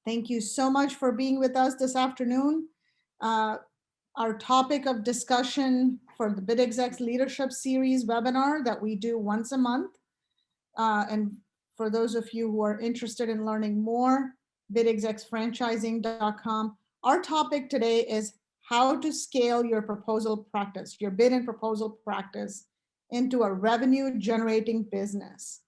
Thank you so much for being with us this afternoon. Uh, our topic of discussion for the BidExecs Leadership Series webinar that we do once a month. And for those of you who are interested in learning more, bidexecsfranchising.com. Our topic today is how to scale your proposal practice, your bid and proposal practice into a revenue generating business.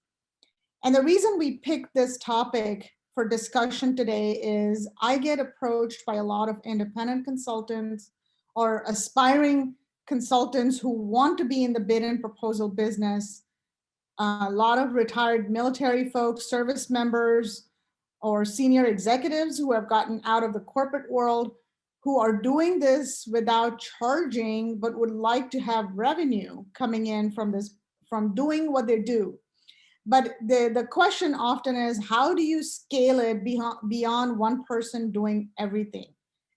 And the reason we picked this topic for discussion today is I get approached by a lot of independent consultants or aspiring consultants who want to be in the bid and proposal business. A lot of retired military folks, service members, or senior executives who have gotten out of the corporate world who are doing this without charging, but would like to have revenue coming in from this, from doing what they do. But the question often is, how do you scale it beyond one person doing everything?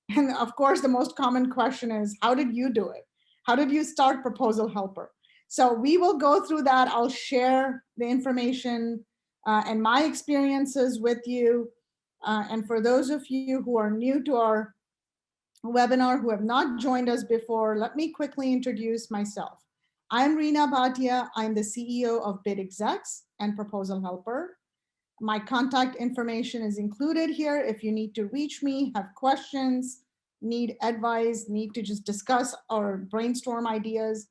And of course, the most common question is, how did you do it? How did you start Proposal Helper? So we will go through that. I'll share the information and my experiences with you. And for those of you who are new to our webinar, who have not joined us before, let me quickly introduce myself. I'm Reena Bhatia. I'm the CEO of BidExecs and Proposal Helper. My contact information is included here. If you need to reach me, have questions, need advice, need to just discuss or brainstorm ideas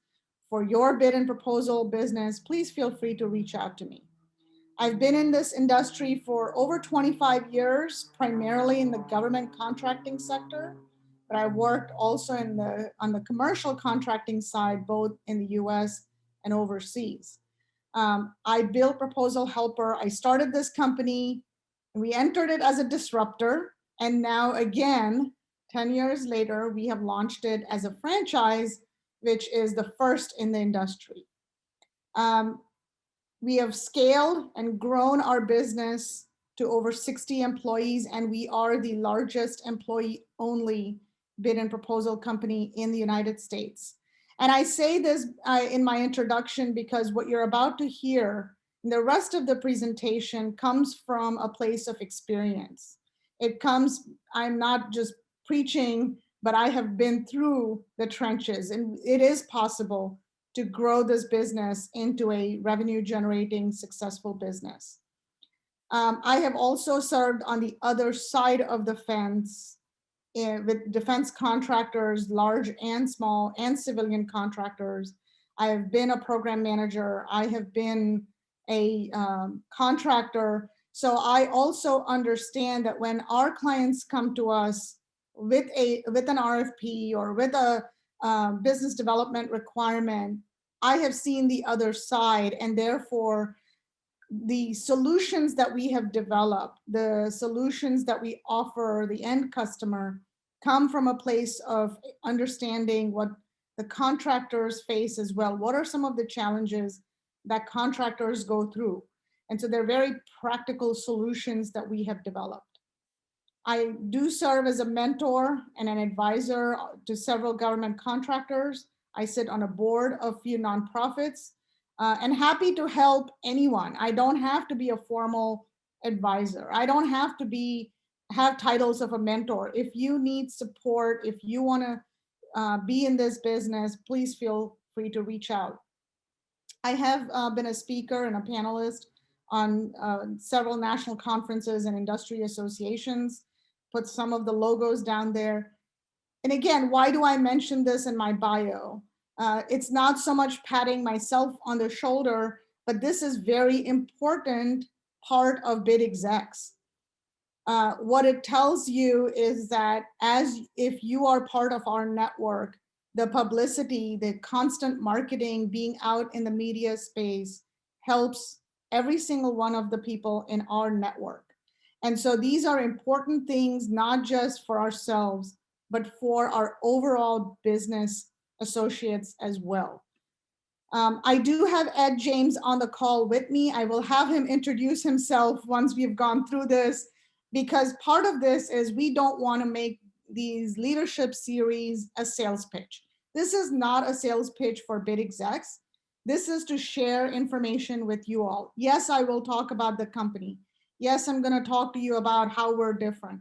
for your bid and proposal business, please feel free to reach out to me. I've been in this industry for over 25 years, primarily in the government contracting sector, but I worked also on the commercial contracting side, both in the US and overseas. I built Proposal Helper. I started this company. We entered it as a disruptor. And now again, 10 years later, we have launched it as a franchise, which is the first in the industry. We have scaled and grown our business to over 60 employees, and we are the largest employee-only bid and proposal company in the United States. And I say this in my introduction because what you're about to hear in the rest of the presentation comes from a place of experience. It comes, I'm not just preaching, but I have been through the trenches, and it is possible to grow this business into a revenue generating successful business. I have also served on the other side of the fence with defense contractors, large and small, and civilian contractors. I have been a program manager. I have been a contractor. So I also understand that when our clients come to us with an RFP or with a business development requirement, I have seen the other side, and therefore the solutions that we have developed, the solutions that we offer the end customer come from a place of understanding what the contractors face as well. What are some of the challenges that contractors go through? And so they're very practical solutions that we have developed. I do serve as a mentor and an advisor to several government contractors. I sit on a board of a few nonprofits and happy to help anyone. I don't have to be a formal advisor. I don't have to have titles of a mentor. If you need support, if you want to be in this business, please feel free to reach out. I have been a speaker and a panelist on several national conferences and industry associations, put some of the logos down there. And again, why do I mention this in my bio? It's not so much patting myself on the shoulder, but this is very important part of BidExecs. What it tells you is that if you are part of our network, the publicity, the constant marketing, being out in the media space helps every single one of the people in our network. And so these are important things, not just for ourselves, but for our overall business associates as well. I do have Ed James on the call with me. I will have him introduce himself once we've gone through this, because part of this is we don't want to make these leadership series a sales pitch. This is not a sales pitch for BidExecs. This is to share information with you all. Yes, I will talk about the company. Yes, I'm going to talk to you about how we're different,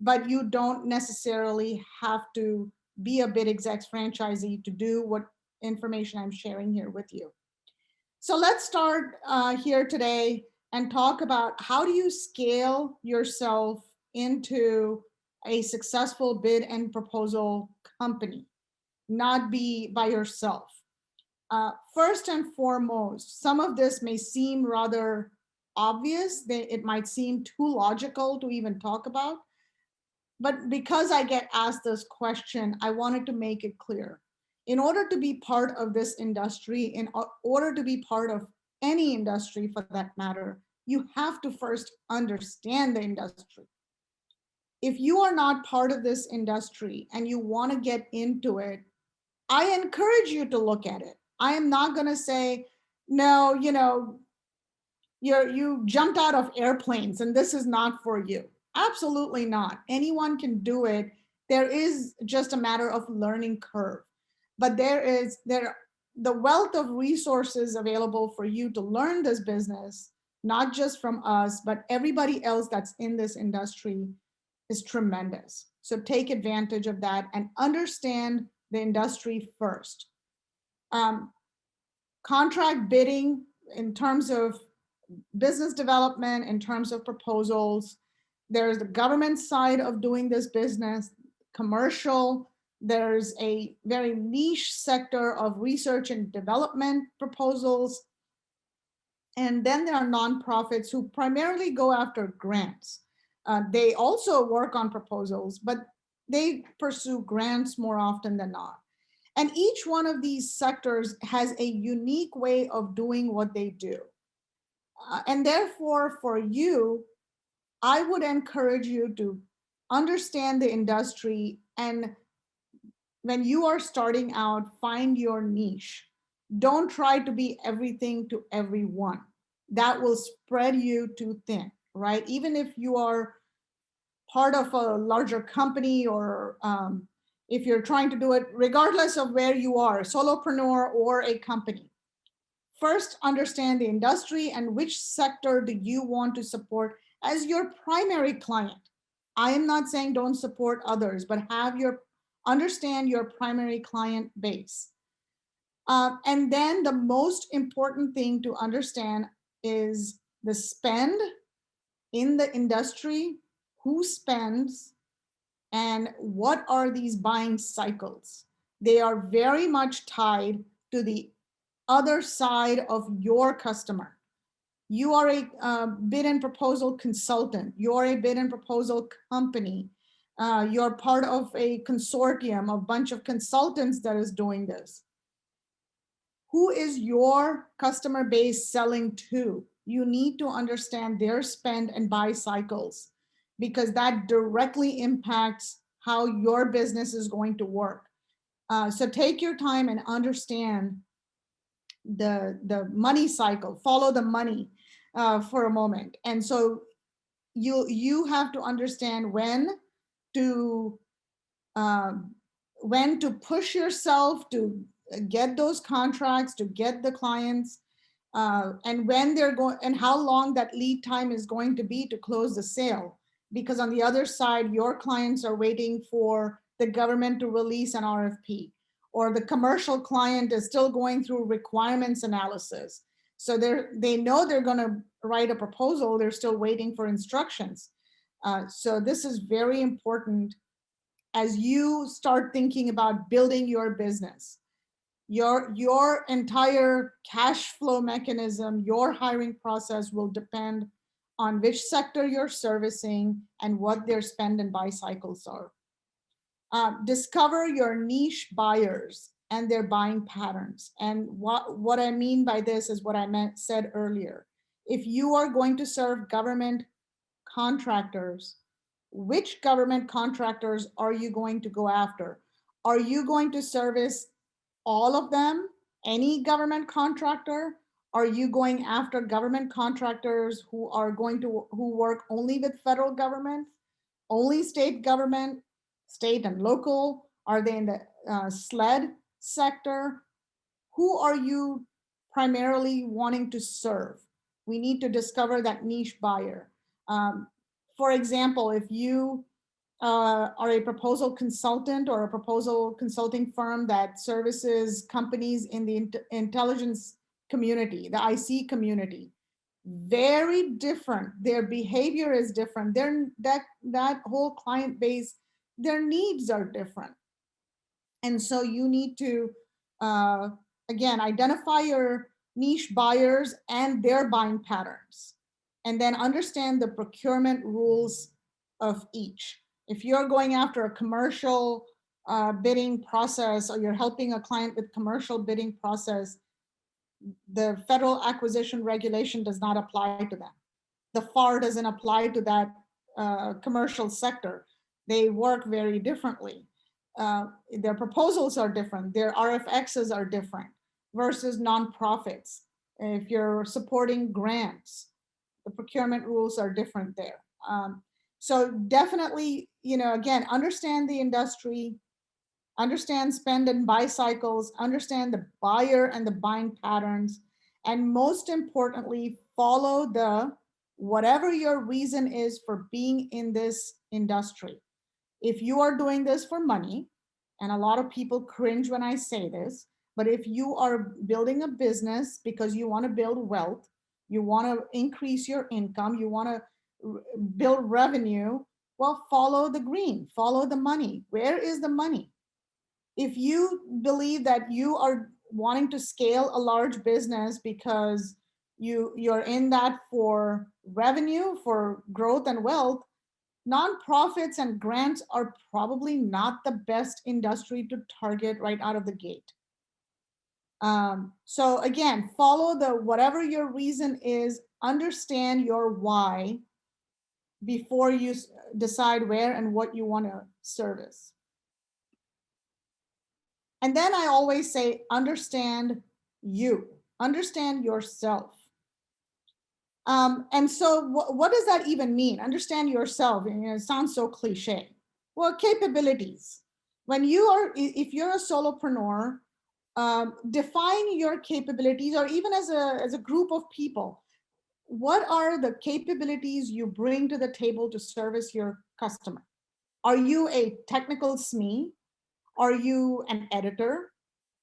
but you don't necessarily have to be a BidExecs franchisee to do what information I'm sharing here with you. So let's start here today and talk about how do you scale yourself into a successful bid and proposal company, not be by yourself. First and foremost, some of this may seem rather obvious. It might seem too logical to even talk about. But because I get asked this question, I wanted to make it clear. In order to be part of this industry, in order to be part of any industry for that matter, you have to first understand the industry. If you are not part of this industry and you want to get into it, I encourage you to look at it. I am not going to say, no, you jumped out of airplanes and this is not for you. Absolutely not. Anyone can do it. There is just a matter of learning curve. But the wealth of resources available for you to learn this business, not just from us, but everybody else that's in this industry, is tremendous. So take advantage of that and understand the industry first. Contract bidding in terms of business development, in terms of proposals. There's the government side of doing this business, commercial. There's a very niche sector of research and development proposals. And then there are nonprofits who primarily go after grants. They also work on proposals, but they pursue grants more often than not. And each one of these sectors has a unique way of doing what they do. And therefore, for you, I would encourage you to understand the industry. And when you are starting out, find your niche. Don't try to be everything to everyone. That will spread you too thin, right? Even if you are part of a larger company or if you're trying to do it, regardless of where you are, solopreneur or a company. First, understand the industry and which sector do you want to support as your primary client. I am not saying don't support others, but understand your primary client base. And then the most important thing to understand is the spend in the industry, who spends, and what are these buying cycles. They are very much tied to the other side of your customer. You are a bid and proposal consultant. You're a bid and proposal company. You're part of a consortium, a bunch of consultants that is doing this. Who is your customer base selling to? You need to understand their spend and buy cycles because that directly impacts how your business is going to work. So take your time and understand the money cycle, follow the money for a moment. And so you have to understand to when to push yourself to get those contracts, to get the clients, and when they're going and how long that lead time is going to be to close the sale. Because on the other side, your clients are waiting for the government to release an RFP, or the commercial client is still going through requirements analysis. So they know they're going to write a proposal, they're still waiting for instructions. So this is very important as you start thinking about building your business. Your entire cash flow mechanism, your hiring process will depend on which sector you're servicing and what their spend and buy cycles are. Discover your niche buyers and their buying patterns. And what I mean by this is what I said earlier. If you are going to serve government contractors, which government contractors are you going to go after? Are you going to service all of them, any government contractor? Are you going after government contractors who work only with federal government, only state government, state and local? Are they in the SLED sector? Who are you primarily wanting to serve? We need to discover that niche buyer. Um, for example, if you are a proposal consultant or a proposal consulting firm that services companies in the intelligence community, the IC community, very different. Their behavior is different. That whole client base, their needs are different. And so you need to, uh, again, identify your niche buyers and their buying patterns, and then understand the procurement rules of each. If you're going after a commercial bidding process, or you're helping a client with commercial bidding process, the federal acquisition regulation does not apply to them. The FAR doesn't apply to that commercial sector. They work very differently. Their proposals are different. Their RFXs are different versus nonprofits. If you're supporting grants, the procurement rules are different there. So definitely, again, understand the industry, understand spend and buy cycles, understand the buyer and the buying patterns, and most importantly, follow the whatever your reason is for being in this industry. If you are doing this for money, and a lot of people cringe when I say this, but if you are building a business because you want to build wealth, you want to increase your income, you want to build revenue, well, follow the green, follow the money. Where is the money? If you believe that you are wanting to scale a large business because you're in that for revenue, for growth and wealth, nonprofits and grants are probably not the best industry to target right out of the gate. So again, follow the whatever your reason is, understand your why before you decide where and what you want to service. And then I always say, understand you, understand yourself. And so what does that even mean? Understand yourself. It sounds so cliche. Well, capabilities. When you are, if you're a solopreneur, define your capabilities, or even as a group of people, what are the capabilities you bring to the table to service your customer? Are you a technical SME? Are you an editor?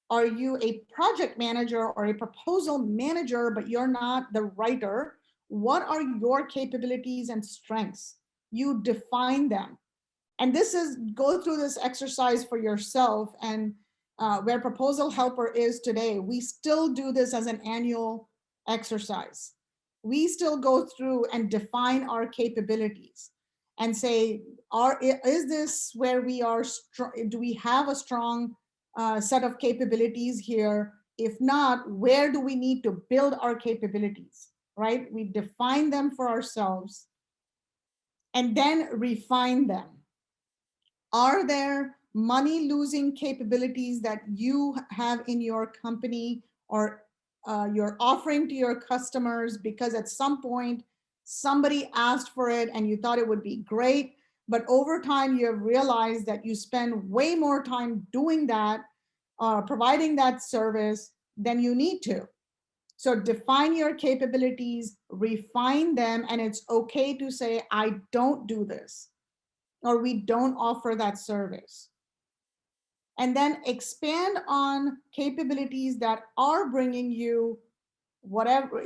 Are you a project manager or a proposal manager, but you're not the writer? What are your capabilities and strengths? You define them. And this is, go through this exercise for yourself. And where Proposal Helper is today, we still do this as an annual exercise. We still go through and define our capabilities and say, is this where we are strong? Do we have a strong set of capabilities here? If not, where do we need to build our capabilities, right? We define them for ourselves and then refine them. Are there money losing capabilities that you have in your company, or you're offering to your customers because at some point somebody asked for it and you thought it would be great, but over time you have realized that you spend way more time doing that, providing that service than you need to. So define your capabilities, refine them, and it's okay to say, I don't do this, or we don't offer that service. And then expand on capabilities that are bringing you whatever,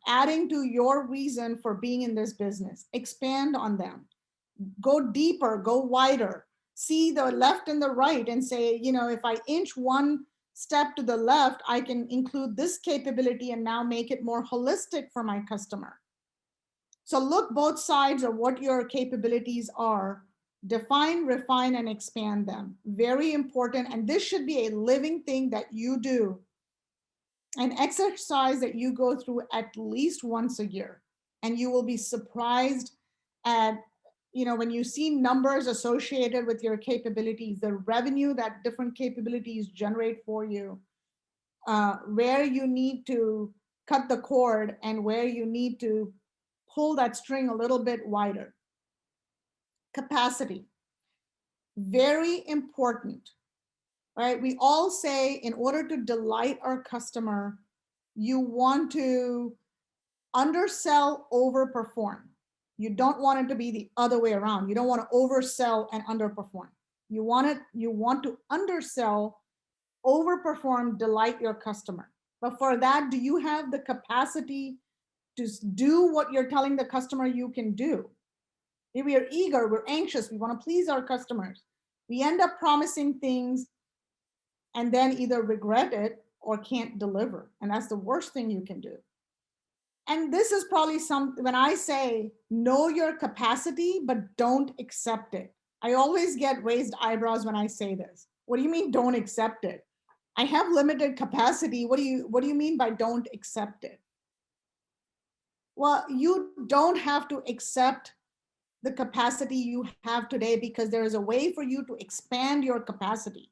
adding to your reason for being in this business. Expand on them. Go deeper, go wider. See the left and the right and say, if I inch one step to the left, I can include this capability and now make it more holistic for my customer. So look both sides of what your capabilities are. Define, refine, and expand them. Very important. And this should be a living thing that you do, an exercise that you go through at least once a year. And you will be surprised at, when you see numbers associated with your capabilities, the revenue that different capabilities generate for you, where you need to cut the cord and where you need to pull that string a little bit wider. Capacity, very important, right? We all say in order to delight our customer, you want to undersell, overperform. You don't want it to be the other way around. You don't want to oversell and underperform. You want to undersell, overperform, delight your customer. But for that, do you have the capacity to do what you're telling the customer you can do? If we are eager, we're anxious, we want to please our customers. We end up promising things and then either regret it or can't deliver. And that's the worst thing you can do. And this is probably when I say know your capacity, but don't accept it. I always get raised eyebrows when I say this. What do you mean don't accept it? I have limited capacity. What do you mean by don't accept it? Well, you don't have to accept the capacity you have today because there is a way for you to expand your capacity.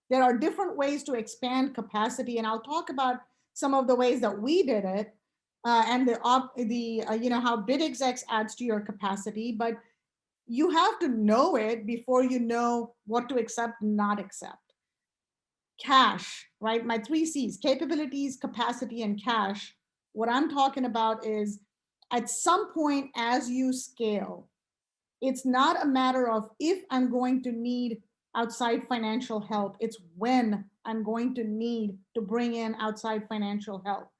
There are different ways to expand capacity, and I'll talk about some of the ways that we did it, and how BidExecs adds to your capacity. But you have to know it before you know what to accept and not accept. Cash, right? My 3 C's: capabilities, capacity, and cash. What I'm talking about is at some point as you scale, it's not a matter of if I'm going to need outside financial help, it's when I'm going to need to bring in outside financial help.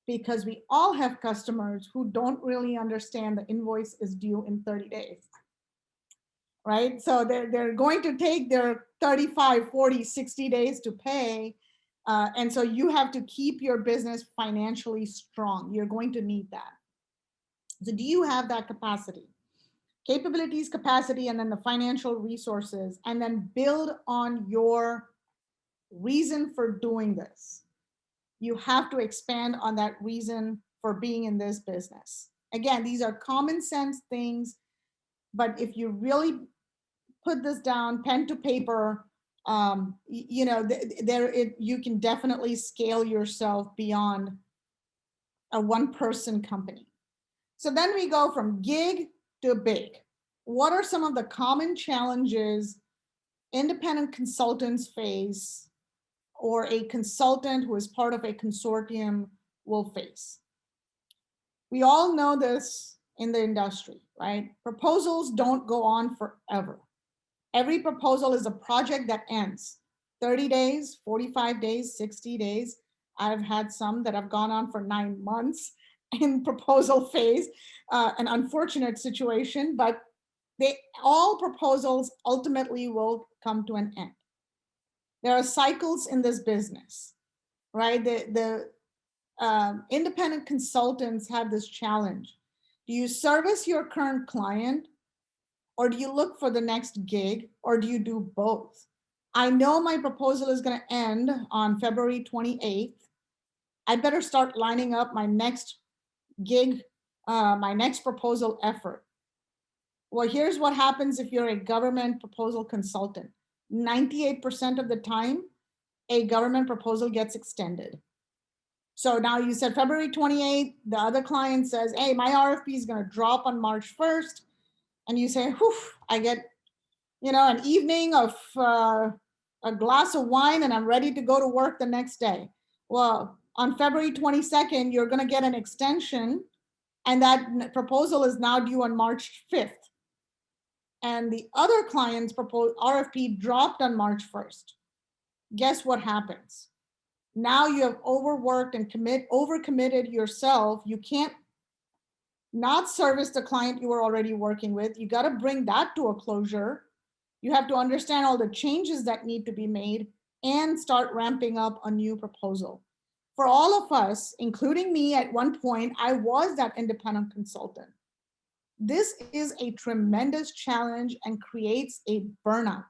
Because we all have customers who don't really understand the invoice is due in 30 days, right? So they're going to take their 35, 40, 60 days to pay. And so you have to keep your business financially strong. You're going to need that. So do you have that capacity? Capabilities, capacity, and then the financial resources, and then build on your reason for doing this. You have to expand on that reason for being in this business. Again, these are common sense things, but if you really put this down, pen to paper, you can definitely scale yourself beyond a one-person company. So then we go from gig to big. What are some of the common challenges independent consultants face, or a consultant who is part of a consortium will face? We all know this in the industry, right? Proposals don't go on forever. Every proposal is a project that ends 30 days, 45 days, 60 days. I've had some that have gone on for 9 months in proposal phase, an unfortunate situation, but all proposals ultimately will come to an end. There are cycles in this business, right? The independent consultants have this challenge. Do you service your current client, or do you look for the next gig, or do you do both? I know my proposal is going to end on February 28th. I better start lining up my next gig, my next proposal effort. Well, here's what happens if you're a government proposal consultant. 98% of the time, a government proposal gets extended. So now you said February 28th, the other client says, hey, my RFP is going to drop on March 1st. And you say, whew, I get, an evening of a glass of wine and I'm ready to go to work the next day. Well, on February 22nd, you're going to get an extension, and that proposal is now due on March 5th. And the other client's RFP dropped on March 1st. Guess what happens? Now you have overworked and overcommitted yourself. You can't not service the client you were already working with. You got to bring that to a closure. You have to understand all the changes that need to be made and start ramping up a new proposal. For all of us, including me at one point, I was that independent consultant. This is a tremendous challenge and creates a burnout,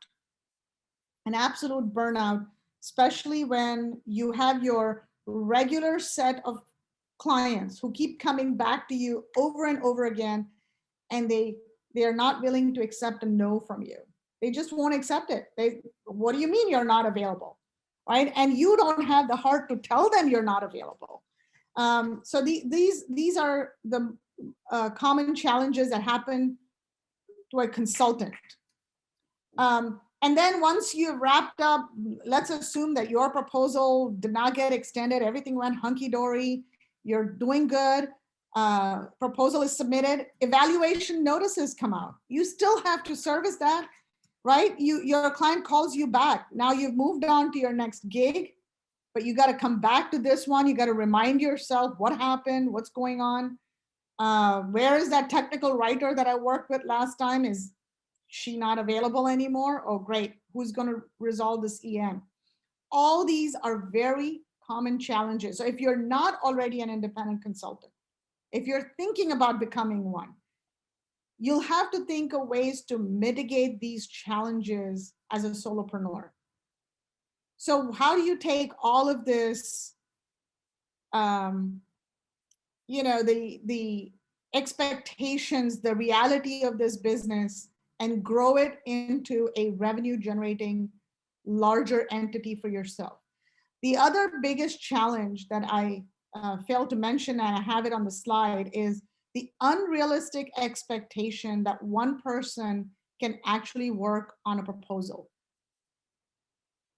an absolute burnout, especially when you have your regular set of clients who keep coming back to you over and over again, and they are not willing to accept a no from you. They just won't accept it. What do you mean you're not available, right? And you don't have the heart to tell them you're not available. So these are the common challenges that happen to a consultant. And then once you've wrapped up, let's assume that your proposal did not get extended, everything went hunky-dory, you're doing good. Proposal is submitted, evaluation notices come out. You still have to service that, right? Your client calls you back. Now you've moved on to your next gig, but you got to come back to this one. You got to remind yourself what happened, what's going on. Where is that technical writer that I worked with last time? Is she not available anymore? Oh, great. Who's going to resolve this EN? All these are very common challenges. So if you're not already an independent consultant, if you're thinking about becoming one, you'll have to think of ways to mitigate these challenges as a solopreneur. So how do you take all of this, the expectations, the reality of this business, and grow it into a revenue generating larger entity for yourself? The other biggest challenge that I failed to mention, and I have it on the slide, is the unrealistic expectation that one person can actually work on a proposal.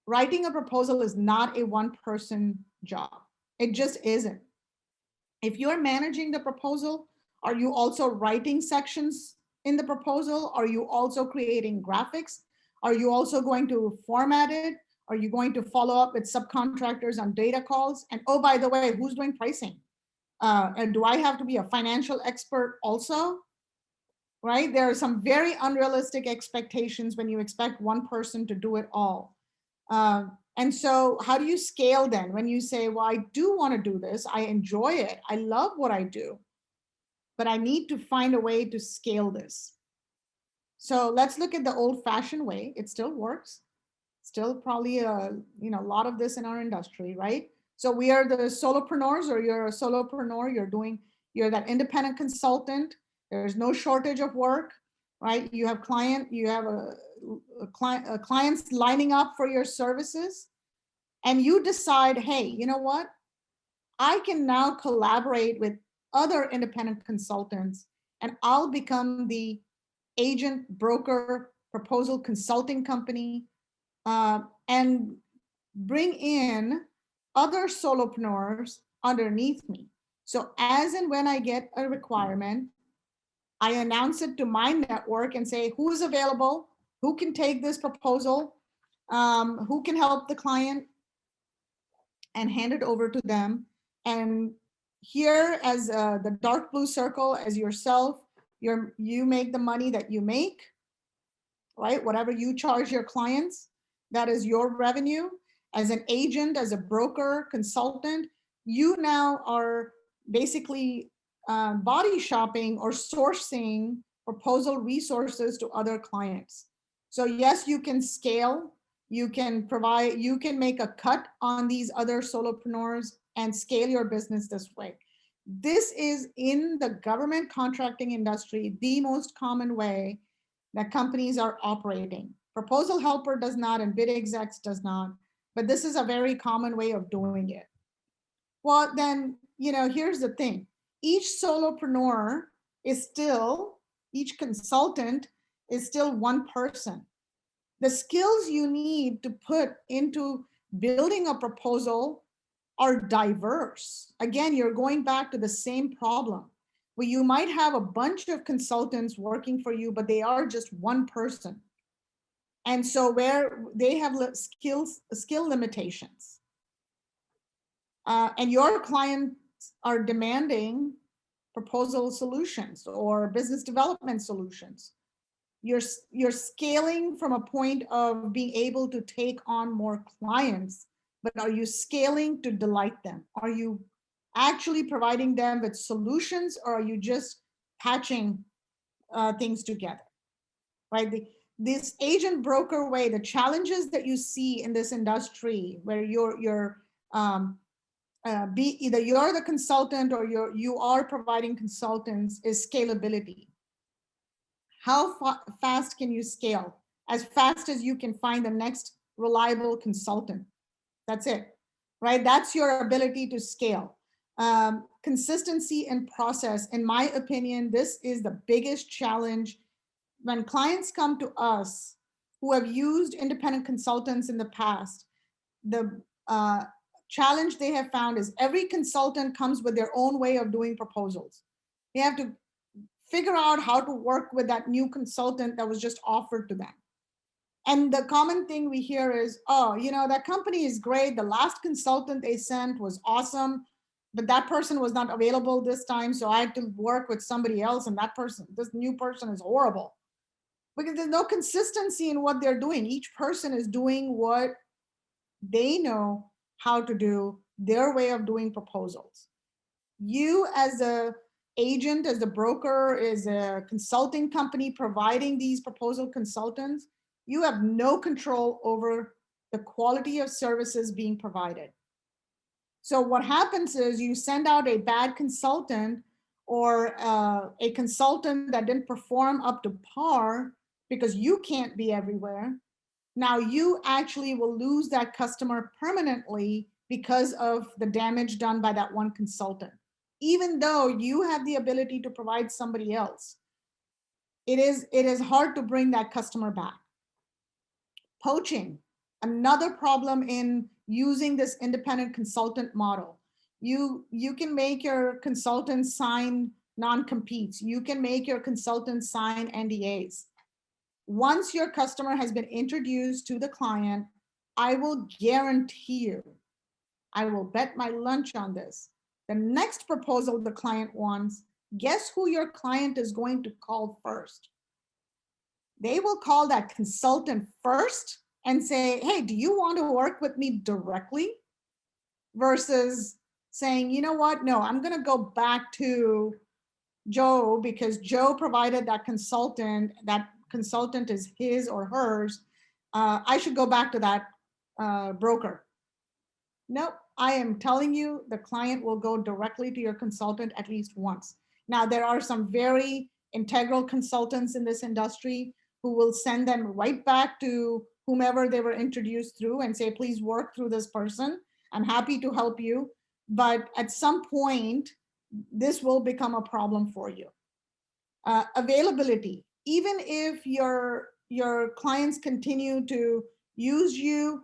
Writing a proposal is not a one-person job. It just isn't. If you're managing the proposal, are you also writing sections in the proposal? Are you also creating graphics? Are you also going to format it? Are you going to follow up with subcontractors on data calls? And oh, by the way, who's doing pricing? And do I have to be a financial expert also? Right? There are some very unrealistic expectations when you expect one person to do it all. And so how do you scale then? When you say, well, I do want to do this, I enjoy it, I love what I do, but I need to find a way to scale this. So let's look at the old-fashioned way. It still works. Still probably a lot of this in our industry, right? So we are the solopreneurs, or you're a solopreneur, you're that independent consultant. There's no shortage of work, right? You have clients lining up for your services, and you decide, hey, you know what? I can now collaborate with other independent consultants, and I'll become the agent, broker, proposal consulting company, and bring in other solopreneurs underneath me. So as and when I get a requirement, I announce it to my network and say, who's available, who can take this proposal, who can help the client, and hand it over to them. And here, as the dark blue circle, as yourself, you make the money that you make, right? Whatever you charge your clients, that is your revenue. As an agent, as a broker, consultant, you now are basically body shopping or sourcing proposal resources to other clients. So yes, you can scale, you can make a cut on these other solopreneurs and scale your business this way. This is, in the government contracting industry, the most common way that companies are operating. ProposalHelper does not, and BidExecs does not, but this is a very common way of doing it. Well, then, here's the thing. Each solopreneur is still, each consultant is still one person. The skills you need to put into building a proposal are diverse. Again, you're going back to the same problem, where you might have a bunch of consultants working for you, but they are just one person. And so where they have skill limitations, and your clients are demanding proposal solutions or business development solutions, you're scaling from a point of being able to take on more clients, but are you scaling to delight them? Are you actually providing them with solutions, or are you just patching things together, right? This agent broker way, the challenges that you see in this industry, where either you're the consultant or you are providing consultants, is scalability. How fast can you scale? As fast as you can find the next reliable consultant. That's it, right? That's your ability to scale. Consistency and process. In my opinion, this is the biggest challenge. When clients come to us who have used independent consultants in the past, the challenge they have found is every consultant comes with their own way of doing proposals. They have to figure out how to work with that new consultant that was just offered to them. And the common thing we hear is, oh, that company is great. The last consultant they sent was awesome, but that person was not available this time. So I had to work with somebody else. And this new person is horrible, because there's no consistency in what they're doing. Each person is doing what they know how to do, their way of doing proposals. You as a agent, as a broker, as a consulting company providing these proposal consultants, you have no control over the quality of services being provided. So what happens is you send out a bad consultant, or a consultant that didn't perform up to par because you can't be everywhere. Now you actually will lose that customer permanently because of the damage done by that one consultant. Even though you have the ability to provide somebody else, it is hard to bring that customer back. Poaching, another problem in using this independent consultant model. You can make your consultants sign non-competes. You can make your consultants sign NDAs. Once your customer has been introduced to the client, I will guarantee you, I will bet my lunch on this. The next proposal the client wants, guess who your client is going to call first? They will call that consultant first and say, hey, do you want to work with me directly? Versus saying, you know what? No, I'm going to go back to Joe because Joe provided that consultant. That consultant is his or hers. I should go back to that broker. Nope, I am telling you, the client will go directly to your consultant at least once. Now, there are some very integral consultants in this industry who will send them right back to whomever they were introduced through and say, please work through this person. I'm happy to help you. But at some point, this will become a problem for you. Availability, even if your clients continue to use you,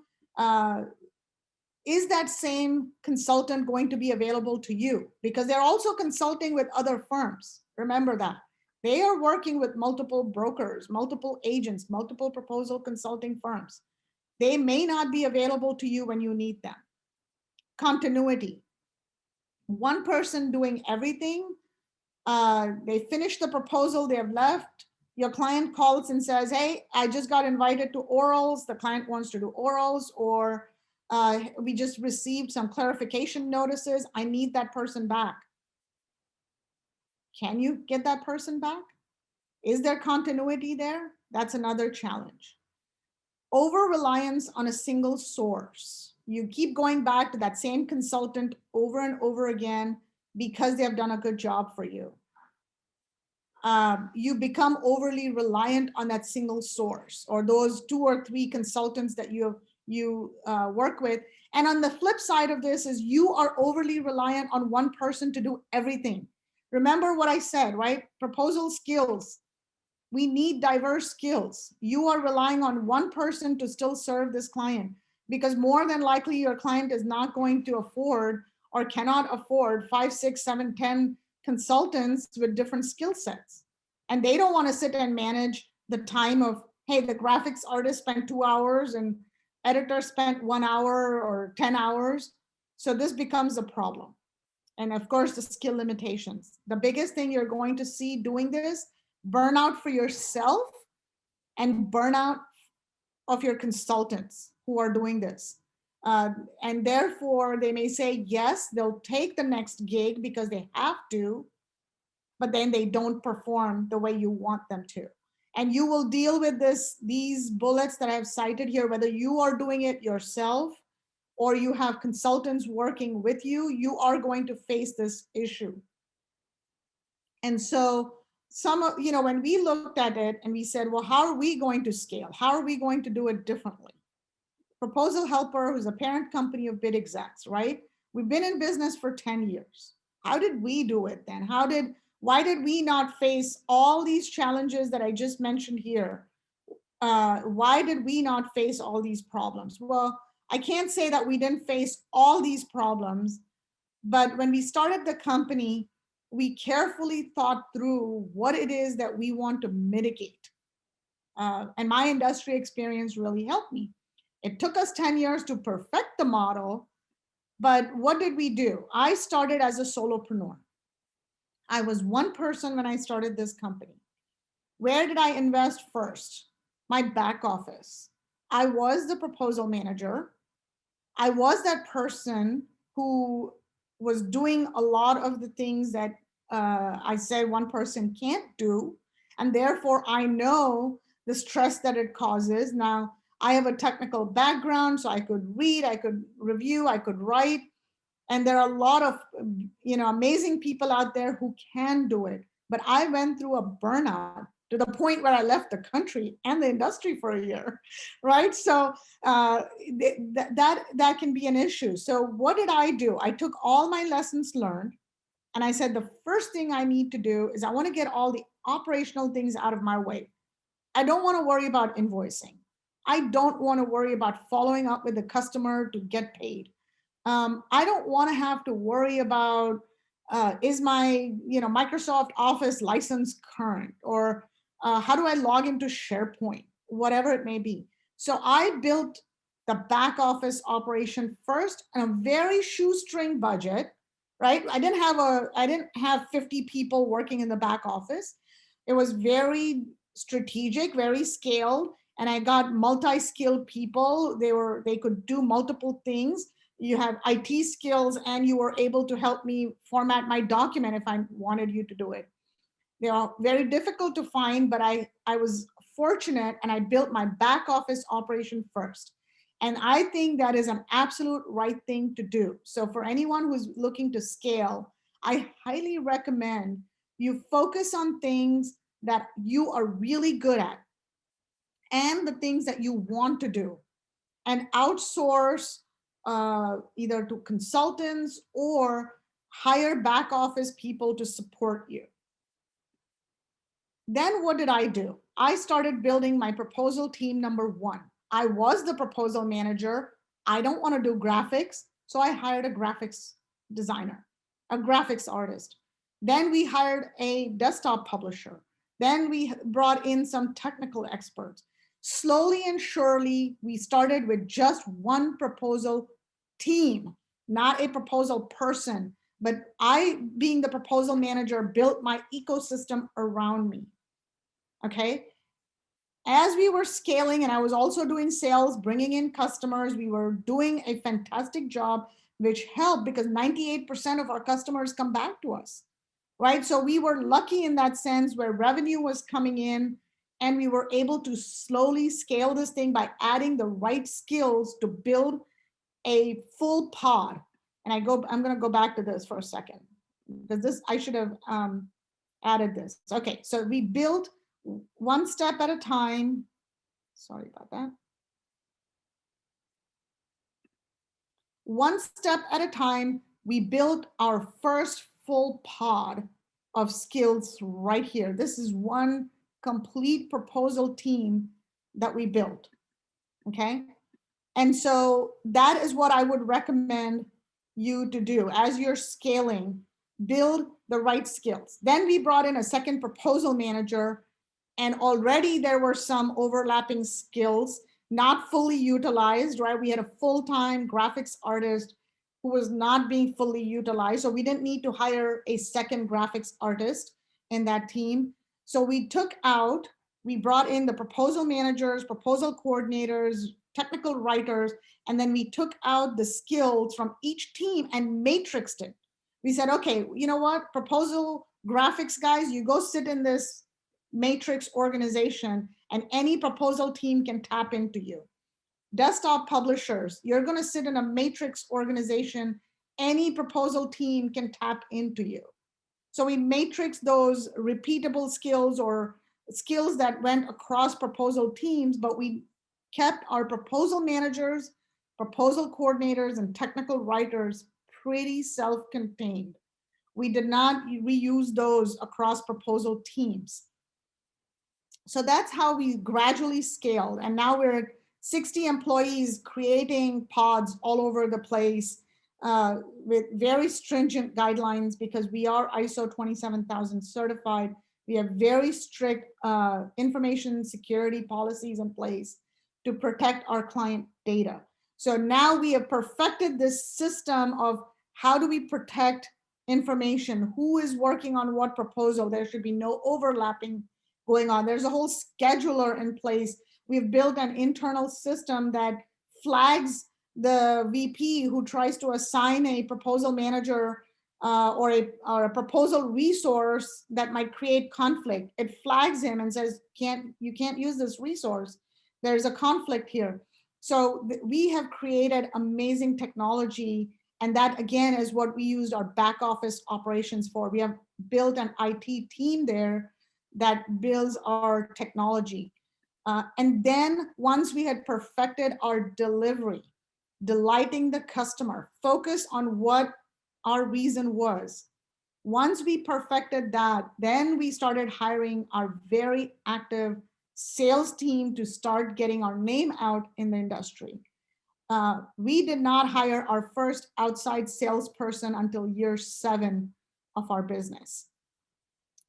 is that same consultant going to be available to you? Because they're also consulting with other firms. Remember that. They are working with multiple brokers, multiple agents, multiple proposal consulting firms. They may not be available to you when you need them. Continuity. One person doing everything, they finish the proposal, they have left. Your client calls and says, hey, I just got invited to orals. The client wants to do orals, or we just received some clarification notices. I need that person back. Can you get that person back? Is there continuity there? That's another challenge. Over-reliance on a single source. You keep going back to that same consultant over and over again because they have done a good job for you. You become overly reliant on that single source, or those 2 or 3 consultants that you work with. And on the flip side of this is you are overly reliant on one person to do everything. Remember what I said, right? Proposal skills. We need diverse skills. You are relying on one person to still serve this client, because more than likely your client is not going to afford or cannot afford 5, 6, 7, 10 consultants with different skill sets. And they don't want to sit and manage the time of, hey, the graphics artist spent 2 hours and editor spent 1 hour or 10 hours. So this becomes a problem. And of course, the skill limitations. The biggest thing you're going to see doing this, burnout for yourself and burnout of your consultants who are doing this. And therefore, they may say, yes, they'll take the next gig because they have to, but then they don't perform the way you want them to. And you will deal with these bullets that I've cited here, whether you are doing it yourself or you have consultants working with you, you are going to face this issue. And so when we looked at it and we said, well, how are we going to scale? How are we going to do it differently? ProposalHelper, who's a parent company of BidExecs, right? We've been in business for 10 years. How did we do it then? Why did we not face all these challenges that I just mentioned here? Why did we not face all these problems? Well, I can't say that we didn't face all these problems, but when we started the company, we carefully thought through what it is that we want to mitigate. And my industry experience really helped me. It took us 10 years to perfect the model, but what did we do? I started as a solopreneur. I was one person when I started this company. Where did I invest first? My back office. I was the proposal manager. I was that person who was doing a lot of the things that I said one person can't do. And therefore, I know the stress that it causes. Now, I have a technical background, so I could read, I could review, I could write. And there are a lot of amazing people out there who can do it. But I went through a burnout to the point where I left the country and the industry for a year, right? So that can be an issue. So what did I do? I took all my lessons learned, and I said the first thing I need to do is I want to get all the operational things out of my way. I don't want to worry about invoicing. I don't want to worry about following up with the customer to get paid. I don't want to have to worry about is my Microsoft Office license current, or how do I log into SharePoint, whatever it may be. So I built the back office operation first on a very shoestring budget, right? I didn't have 50 people working in the back office. It was very strategic, very scaled, and I got multi-skilled people. They could do multiple things. You have IT skills, and you were able to help me format my document if I wanted you to do it. They are very difficult to find, but I was fortunate, and I built my back office operation first. And I think that is an absolute right thing to do. So for anyone who's looking to scale, I highly recommend you focus on things that you are really good at and the things that you want to do, and outsource either to consultants or hire back office people to support you. Then what did I do? I started building my proposal team number one. I was the proposal manager. I don't want to do graphics, so I hired a graphics designer, a graphics artist. Then we hired a desktop publisher. Then we brought in some technical experts. Slowly and surely, we started with just one proposal team, not a proposal person. But I, being the proposal manager, built my ecosystem around me. Okay. As we were scaling, and I was also doing sales, bringing in customers, we were doing a fantastic job, which helped because 98% of our customers come back to us, right? So we were lucky in that sense where revenue was coming in, and we were able to slowly scale this thing by adding the right skills to build a full pod. And I'm going to go back to this for a second, because this, I should have added this. Okay, so we built one step at a time. Sorry about that. One step at a time, we built our first full pod of skills right here. This is one complete proposal team that we built. Okay. And so that is what I would recommend you to do as you're scaling. Build the right skills. Then we brought in a second proposal manager, and already there were some overlapping skills not fully utilized, right? We had a full-time graphics artist who was not being fully utilized. So we didn't need to hire a second graphics artist in that team. So we brought in the proposal managers, proposal coordinators, technical writers, and then we took out the skills from each team and matrixed it. We said, okay, you know what? Proposal graphics guys, you go sit in this matrix organization, and any proposal team can tap into you. Desktop publishers, you're going to sit in a matrix organization. Any proposal team can tap into you. So we matrix those repeatable skills or skills that went across proposal teams, but we kept our proposal managers, proposal coordinators, and technical writers pretty self-contained. We did not reuse those across proposal teams. So that's how we gradually scaled. And now we're at 60 employees creating pods all over the place. with very stringent guidelines because we are ISO 27000 certified. We have very strict information security policies in place to protect our client data. So now we have perfected this system of how do we protect information, who is working on what proposal. There should be no overlapping going on. There's a whole scheduler in place. We've built an internal system that flags the VP who tries to assign a proposal manager or a proposal resource that might create conflict. It flags him and says, you can't use this resource. There's a conflict here. So we have created amazing technology, and that again is what we used our back office operations for. We have built an IT team there that builds our technology. And then once we had perfected our delivery, delighting the customer, focus on what our reason was. Once we perfected that, then we started hiring our very active sales team to start getting our name out in the industry. We did not hire our first outside salesperson until year 7 of our business.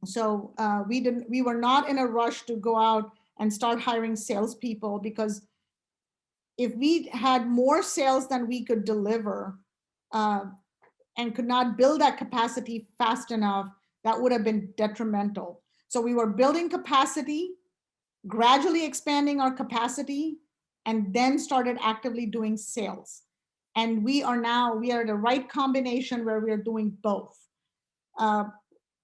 So we were not in a rush to go out and start hiring salespeople, because if we had more sales than we could deliver and could not build that capacity fast enough, that would have been detrimental. So we were building capacity, gradually expanding our capacity, and then started actively doing sales. And we are the right combination where we are doing both.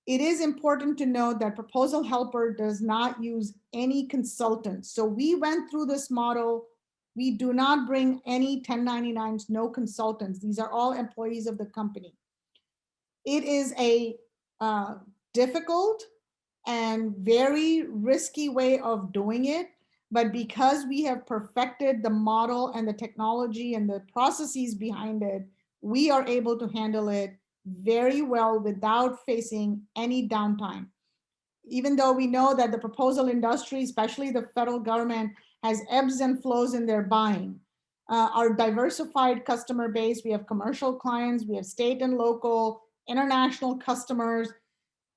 It is important to note that ProposalHelper does not use any consultants. So we went through this model. We do not bring any 1099s, no consultants. These are all employees of the company. It is a difficult and very risky way of doing it. But because we have perfected the model and the technology and the processes behind it, we are able to handle it very well without facing any downtime. Even though we know that the proposal industry, especially the federal government, has ebbs and flows in their buying. Our diversified customer base, we have commercial clients, we have state and local, international customers.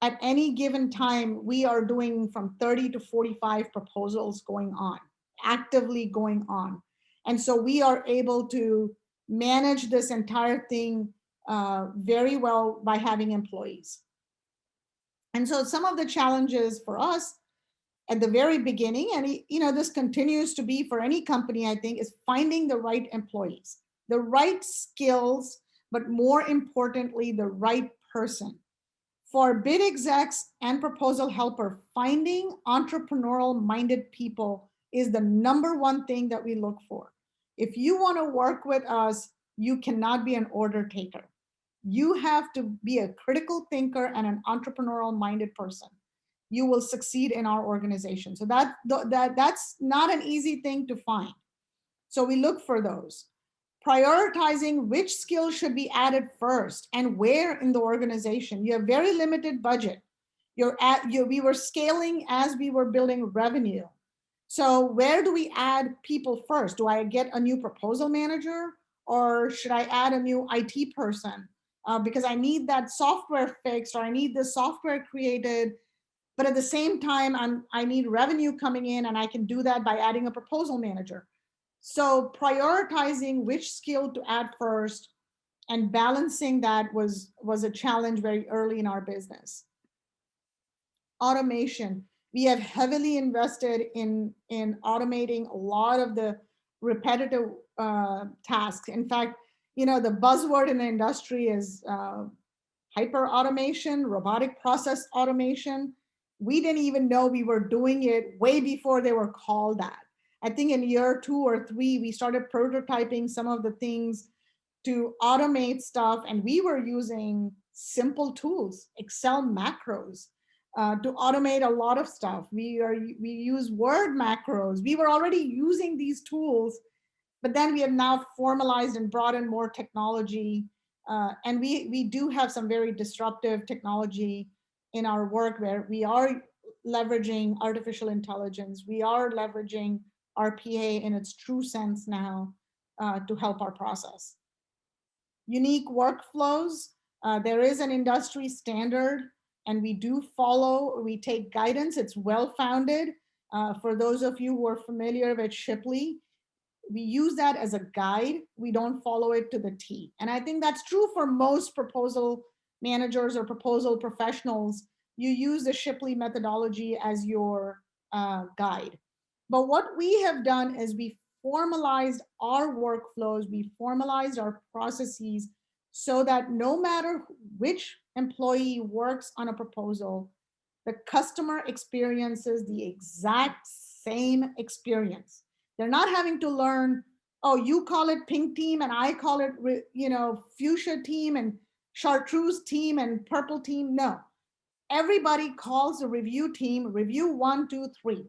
At any given time, we are doing from 30 to 45 proposals going on, actively going on. And so we are able to manage this entire thing very well by having employees. And so some of the challenges for us at the very beginning, and this continues to be for any company, I think, is finding the right employees, the right skills, but more importantly, the right person. For BidExecs and ProposalHelper, finding entrepreneurial minded people is the #1 thing that we look for. If you want to work with us, you cannot be an order taker. You have to be a critical thinker and an entrepreneurial minded person. You will succeed in our organization. So that's not an easy thing to find. So we look for those. Prioritizing which skills should be added first and where in the organization. You have very limited budget. We were scaling as we were building revenue. So where do we add people first? Do I get a new proposal manager, or should I add a new IT person? Because I need that software fixed, or I need this software created, but at the same time, I need revenue coming in, and I can do that by adding a proposal manager. So prioritizing which skill to add first and balancing that was a challenge very early in our business. Automation. We have heavily invested in automating a lot of the repetitive tasks. In fact, the buzzword in the industry is hyper automation, robotic process automation. We didn't even know we were doing it way before they were called that. I think in year 2 or 3, we started prototyping some of the things to automate stuff, and we were using simple tools, Excel macros, to automate a lot of stuff. We use Word macros. We were already using these tools, but then we have now formalized and brought in more technology. And we do have some very disruptive technology in our work where we are leveraging artificial intelligence. We are leveraging RPA in its true sense now to help our process. unique workflows. There is an industry standard, and we do follow, we take guidance. It's well-founded. For those of you who are familiar with Shipley, we use that as a guide. We don't follow it to the T. And I think that's true for most proposal managers or proposal professionals. You use the Shipley methodology as your guide. But what we have done is we formalized our workflows, we formalized our processes so that no matter which employee works on a proposal, the customer experiences the exact same experience. They're not having to learn, oh, you call it pink team and I call it, fuchsia team and chartreuse team and purple team. No, everybody calls the review team review 1, 2, 3.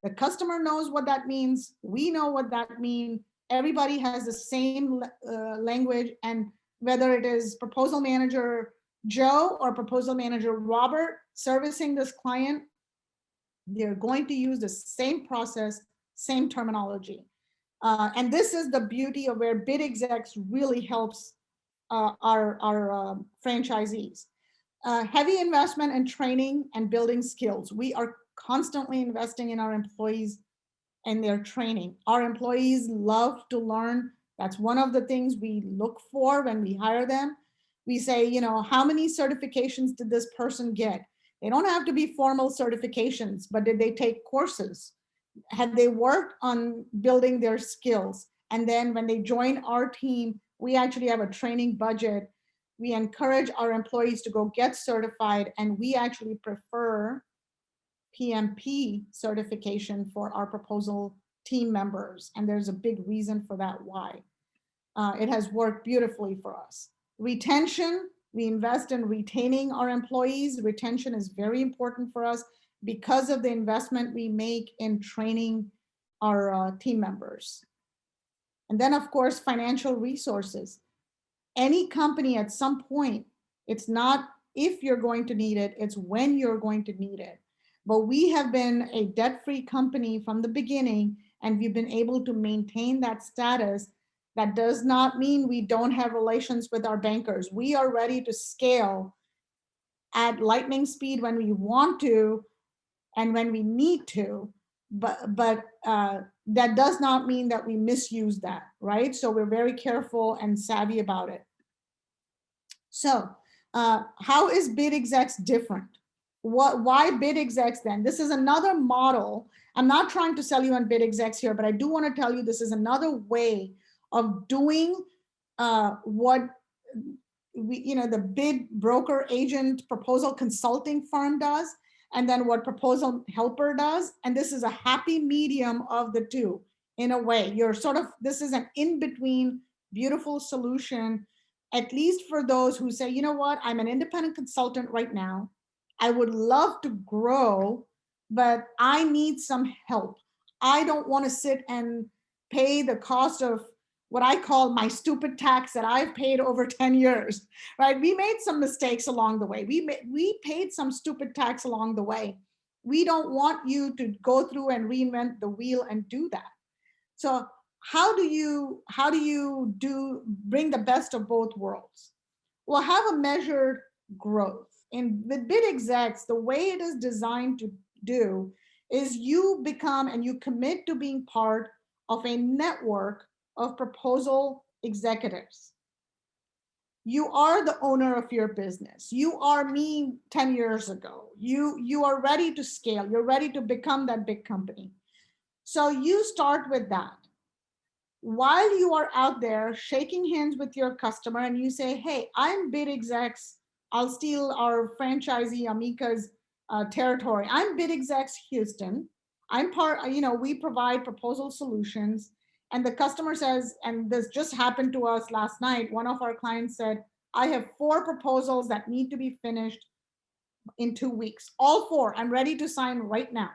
The customer knows what that means. We know what that means. Everybody has the same language. And whether it is proposal manager Joe or proposal manager Robert servicing this client, they're going to use the same process, same terminology. And this is the beauty of where BidExecs really helps our franchisees. Heavy investment in training and building skills. We are constantly investing in our employees and their training. Our employees love to learn. That's one of the things we look for when we hire them. We say, how many certifications did this person get? They don't have to be formal certifications, but did they take courses? Had they worked on building their skills? And then when they join our team, we actually have a training budget. We encourage our employees to go get certified, and we actually prefer PMP certification for our proposal team members. And there's a big reason for that why. It has worked beautifully for us. Retention, we invest in retaining our employees. Retention is very important for us because of the investment we make in training our team members. And then, of course, financial resources. Any company at some point, it's not if you're going to need it, it's when you're going to need it. But we have been a debt-free company from the beginning, and we've been able to maintain that status. That does not mean we don't have relations with our bankers. We are ready to scale at lightning speed when we want to and when we need to, but that does not mean that we misuse that, right? So we're very careful and savvy about it. So how is BidExecs different? Why BidExecs then? This is another model. I'm not trying to sell you on BidExecs here, but I do want to tell you this is another way of doing what the bid broker agent proposal consulting firm does, and then what ProposalHelper does. And this is a happy medium of the two in a way. This is an in-between beautiful solution, at least for those who say, you know what, I'm an independent consultant right now. I would love to grow, but I need some help. I don't want to sit and pay the cost of what I call my stupid tax that I've paid over 10 years, right? We made some mistakes along the way. We paid some stupid tax along the way. We don't want you to go through and reinvent the wheel and do that. So how do you bring the best of both worlds? Well, have a measured growth. And with BidExecs, the way it is designed to do is you become and you commit to being part of a network of proposal executives. You are the owner of your business. You are me 10 years ago. You are ready to scale. You're ready to become that big company. So you start with that. While you are out there shaking hands with your customer and you say, hey, I'm BidExecs. I'll steal our franchisee Amika's territory. I'm BidExecs Houston. I'm we provide proposal solutions. And the customer says, and this just happened to us last night, one of our clients said, I have 4 proposals that need to be finished in 2 weeks. All 4, I'm ready to sign right now.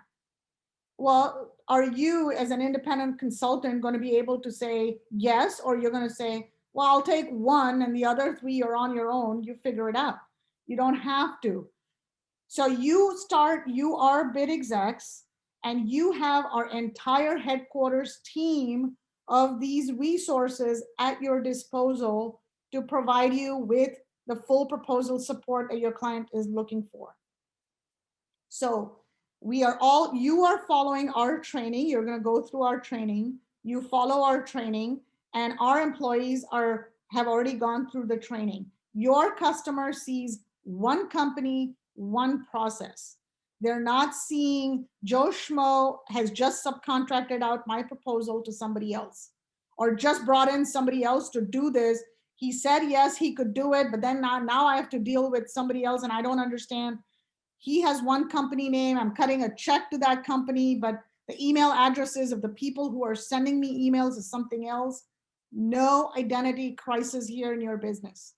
Well, are you as an independent consultant going to be able to say yes, or you're going to say, well, I'll take 1 and the other 3 are on your own, you figure it out. You don't have to. So you are BidExecs, and you have our entire headquarters team of these resources at your disposal to provide you with the full proposal support that your client is looking for. So you are following our training. You're going to go through our training. You follow our training, and our employees have already gone through the training. Your customer sees one company, one process. They're not seeing Joe Schmo has just subcontracted out my proposal to somebody else, or just brought in somebody else to do this. He said yes, he could do it, but then now I have to deal with somebody else and I don't understand. He has one company name, I'm cutting a check to that company, but the email addresses of the people who are sending me emails is something else. No identity crisis here in your business,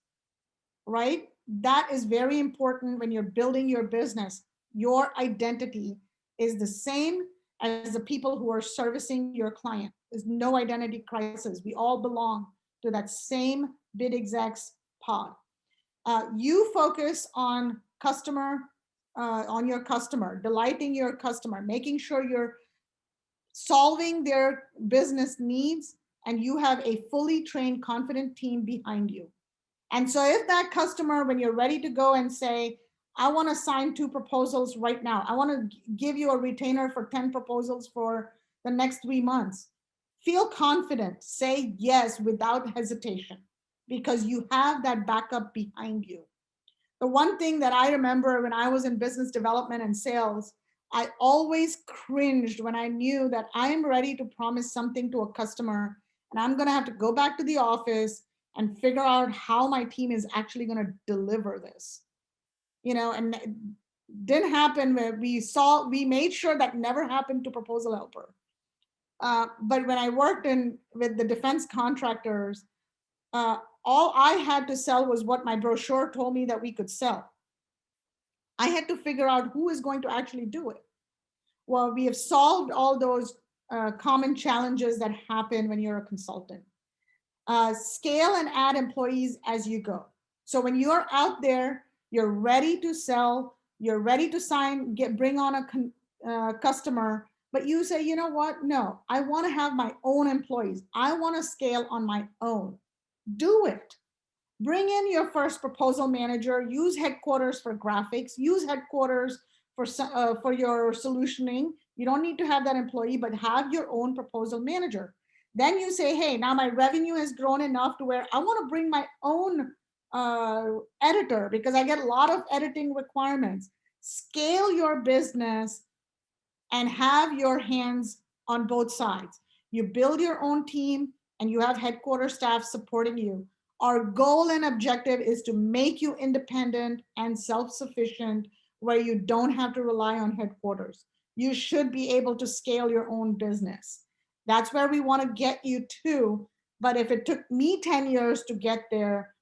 right? That is very important when you're building your business. Your identity is the same as the people who are servicing your client. There's no identity crisis. We all belong to that same BidExecs pod. You focus on on your customer, delighting your customer, making sure you're solving their business needs, and you have a fully trained, confident team behind you. And so if that customer, when you're ready to go and say, I want to sign 2 proposals right now, I want to give you a retainer for 10 proposals for the next 3 months, feel confident, say yes without hesitation, because you have that backup behind you. The one thing that I remember when I was in business development and sales, I always cringed when I knew that I'm ready to promise something to a customer and I'm going to have to go back to the office and figure out how my team is actually going to deliver this. And it didn't happen. Where we made sure that never happened to ProposalHelper. But when I worked with the defense contractors, all I had to sell was what my brochure told me that we could sell. I had to figure out who is going to actually do it. Well, we have solved all those common challenges that happen when you're a consultant. Scale and add employees as you go. So when you're out there, you're ready to sell, you're ready to sign, bring on a customer, but you say, you know what? No, I want to have my own employees. I want to scale on my own. Do it. Bring in your first proposal manager, use headquarters for graphics, use headquarters for your solutioning. You don't need to have that employee, but have your own proposal manager. Then you say, hey, now my revenue has grown enough to where I want to bring my own editor because I get a lot of editing requirements. Scale your business and have your hands on both sides. You build your own team and you have headquarters staff supporting you. Our goal and objective is to make you independent and self-sufficient where you don't have to rely on headquarters. You should be able to scale your own business. That's where we want to get you to. But if it took me 10 years to get there,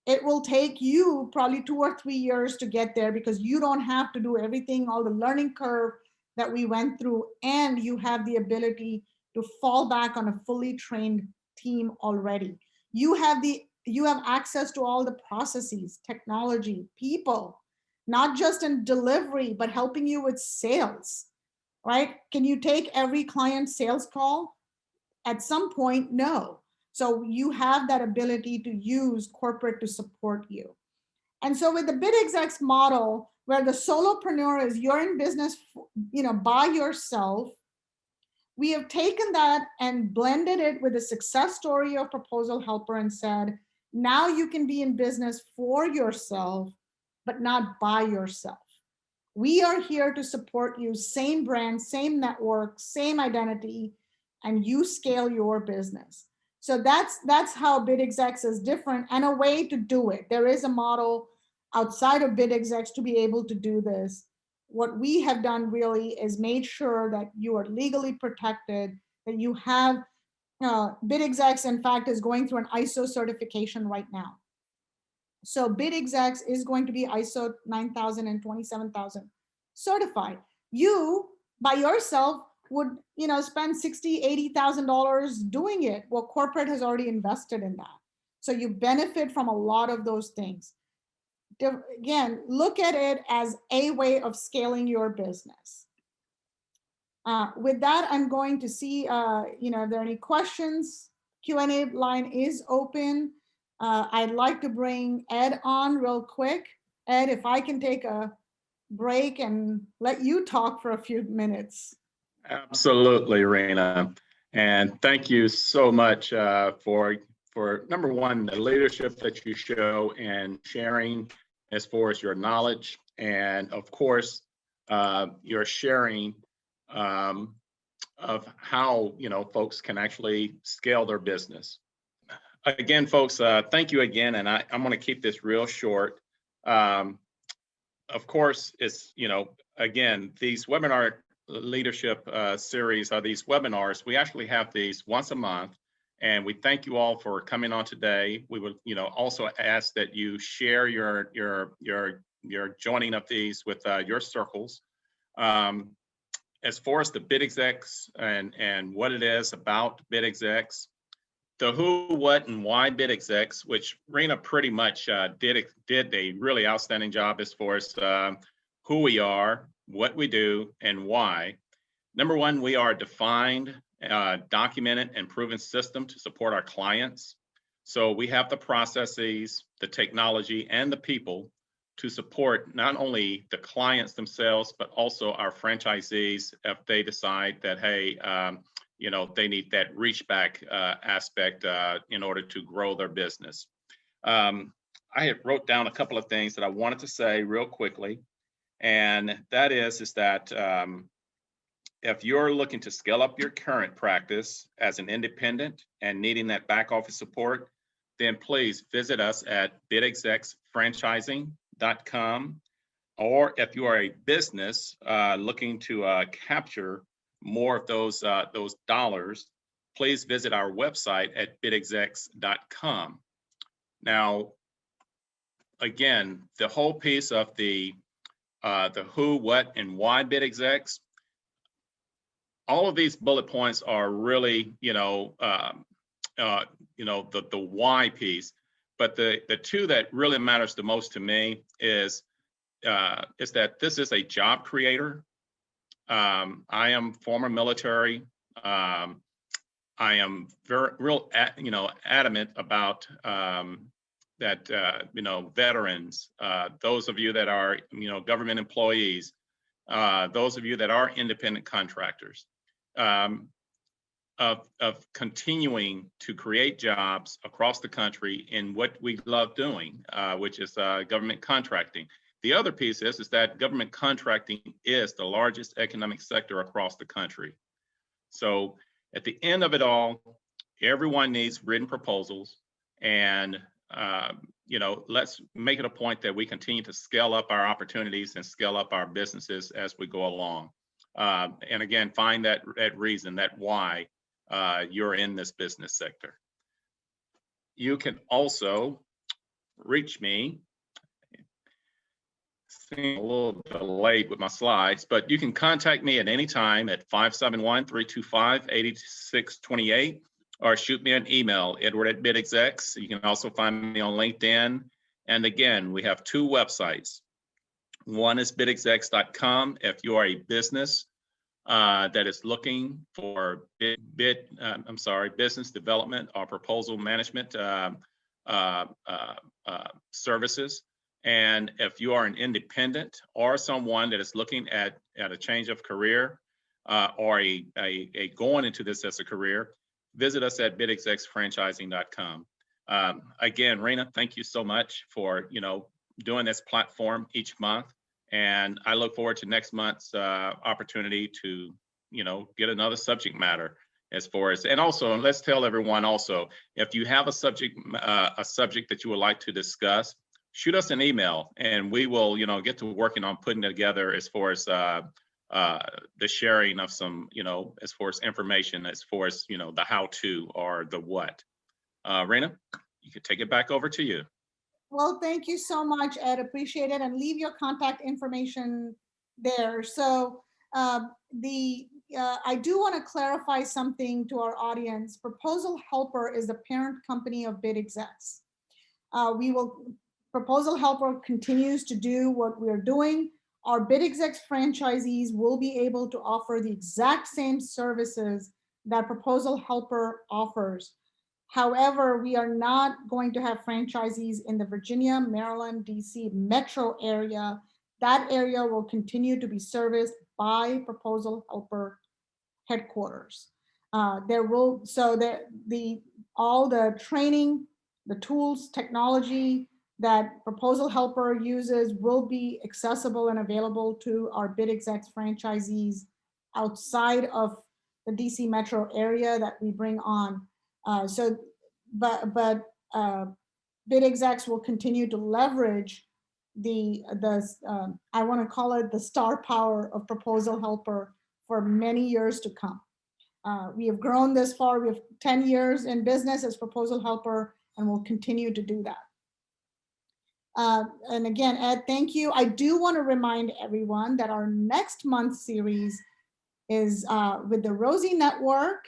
it will take you probably 2 or 3 years to get there because you don't have to do everything, all the learning curve that we went through, and you have the ability to fall back on a fully trained team already. You have access to all the processes, technology, people, not just in delivery, but helping you with sales, right? Can you take every client sales call? At some point, no. So you have that ability to use corporate to support you. And so with the BidExecs model, where the solopreneur is you're in business, by yourself, we have taken that and blended it with the success story of ProposalHelper and said, now you can be in business for yourself, but not by yourself. We are here to support you, same brand, same network, same identity, and you scale your business. So that's how BidExecs is different and a way to do it. There is a model outside of BidExecs to be able to do this. What we have done really is made sure that you are legally protected, that you have, BidExecs in fact is going through an ISO certification right now. So BidExecs is going to be ISO 9000 and 27000 certified. You by yourself would spend $60,000-$80,000 doing it. Well, corporate has already invested in that. So you benefit from a lot of those things. Again, look at it as a way of scaling your business. With that, I'm going to see, if there are any questions. Q&A line is open. I'd like to bring Ed on real quick. Ed, if I can take a break and let you talk for a few minutes. Absolutely, Reena. And thank you so much for number one, the leadership that you show and sharing as far as your knowledge, and of course, your sharing um, of how folks can actually scale their business. Again, folks, thank you again, and I'm going to keep this real short. Of course, it's again, these webinar leadership series are these webinars. We actually have these once a month, and we thank you all for coming on today. We would also ask that you share your joining of these with your circles. As far as the BidExecs and what it is about BidExecs, the who, what, and why BidExecs, which Reena pretty much did a really outstanding job as far as who we are, what we do, and why. Number one, we are a defined, documented, and proven system to support our clients. So we have the processes, the technology, and the people to support not only the clients themselves, but also our franchisees if they decide that, hey, they need that reach back aspect in order to grow their business. I had wrote down a couple of things that I wanted to say real quickly, and that is that if you're looking to scale up your current practice as an independent and needing that back office support, then please visit us at BidExecsFranchising.com. Or if you are a business looking to capture more of those dollars, please visit our website at BidExecs.com. Now, again, the whole piece of the who, what, and why BidExecs, all of these bullet points are really, the why piece. But the two that really matters the most to me is that this is a job creator. I am former military. I am adamant about that. Veterans, those of you that are government employees, those of you that are independent contractors, of continuing to create jobs across the country in what we love doing, which is government contracting. The other piece is that government contracting is the largest economic sector across the country. So at the end of it all, everyone needs written proposals, and let's make it a point that we continue to scale up our opportunities and scale up our businesses as we go along. And again, find that reason, that why you're in this business sector. You can also reach me. Seeing a little delayed with my slides, but you can contact me at any time at 571-325-8628, or shoot me an email, Edward@BidExecs. You can also find me on LinkedIn. And again, we have two websites. One is BidExecs.com if you are a business that is looking for business development or proposal management services. And if you are an independent or someone that is looking at a change of career or a going into this as a career, visit us at BidExecsFranchising.com. Again, Reena, thank you so much for doing this platform each month, and I look forward to next month's opportunity to get another subject matter as far as, and also let's tell everyone also, if you have a subject that you would like to discuss, shoot us an email, and we will, get to working on putting it together as far as the sharing of some, as far as information, as far as, the how-to or the what. Reena, you could take it back over to you. Well, thank you so much, Ed. Appreciate it, and leave your contact information there. So I do want to clarify something to our audience. ProposalHelper is the parent company of BidExecs. ProposalHelper continues to do what we're doing. Our BidExecs franchisees will be able to offer the exact same services that ProposalHelper offers. However, we are not going to have franchisees in the Virginia, Maryland, DC metro area. That area will continue to be serviced by Proposal Helper headquarters. There will, so that all the training, the tools, technology that Proposal Helper uses will be accessible and available to our BidExecs franchisees outside of the DC metro area that we bring on. But BidExecs will continue to leverage I want to call it the star power of Proposal Helper for many years to come. We have grown this far. We have 10 years in business as Proposal Helper, and we'll continue to do that. And again, Ed, thank you. I do want to remind everyone that our next month's series is with the Rosie Network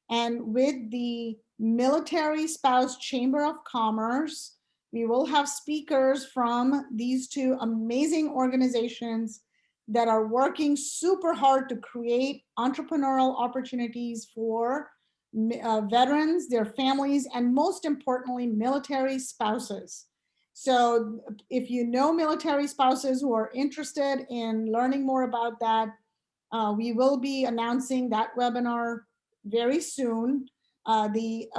and with the Military Spouse Chamber of Commerce. We will have speakers from these two amazing organizations that are working super hard to create entrepreneurial opportunities for veterans, their families, and most importantly, military spouses. So if you know military spouses who are interested in learning more about that, we will be announcing that webinar very soon. We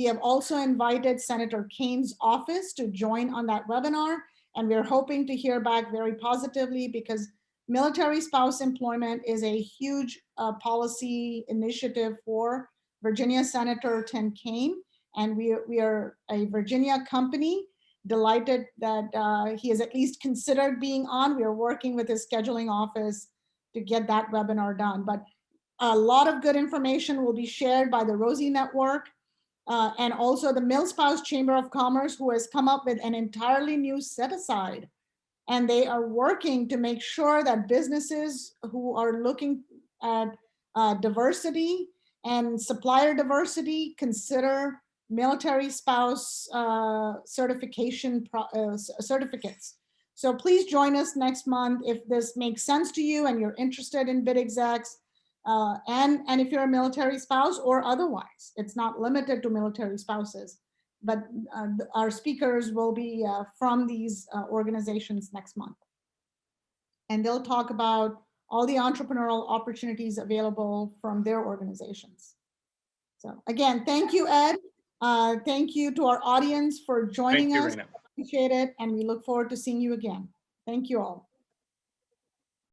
have also invited Senator Kane's office to join on that webinar, and we're hoping to hear back very positively because military spouse employment is a huge policy initiative for Virginia Senator Tim Kaine, and we are a Virginia company. Delighted that he is at least considered being on. We are working with his scheduling office to get that webinar done. But a lot of good information will be shared by the Rosie Network and also the MilSpouse Chamber of Commerce, who has come up with an entirely new set aside. And they are working to make sure that businesses who are looking at diversity and supplier diversity consider military spouse certification certificates. So please join us next month if this makes sense to you and you're interested in BidExecs. And if you're a military spouse or otherwise, it's not limited to military spouses, but our speakers will be from these organizations next month. And they'll talk about all the entrepreneurial opportunities available from their organizations. So again, thank you, Ed. Thank you to our audience for joining us. Reena. Appreciate it. And we look forward to seeing you again. Thank you all.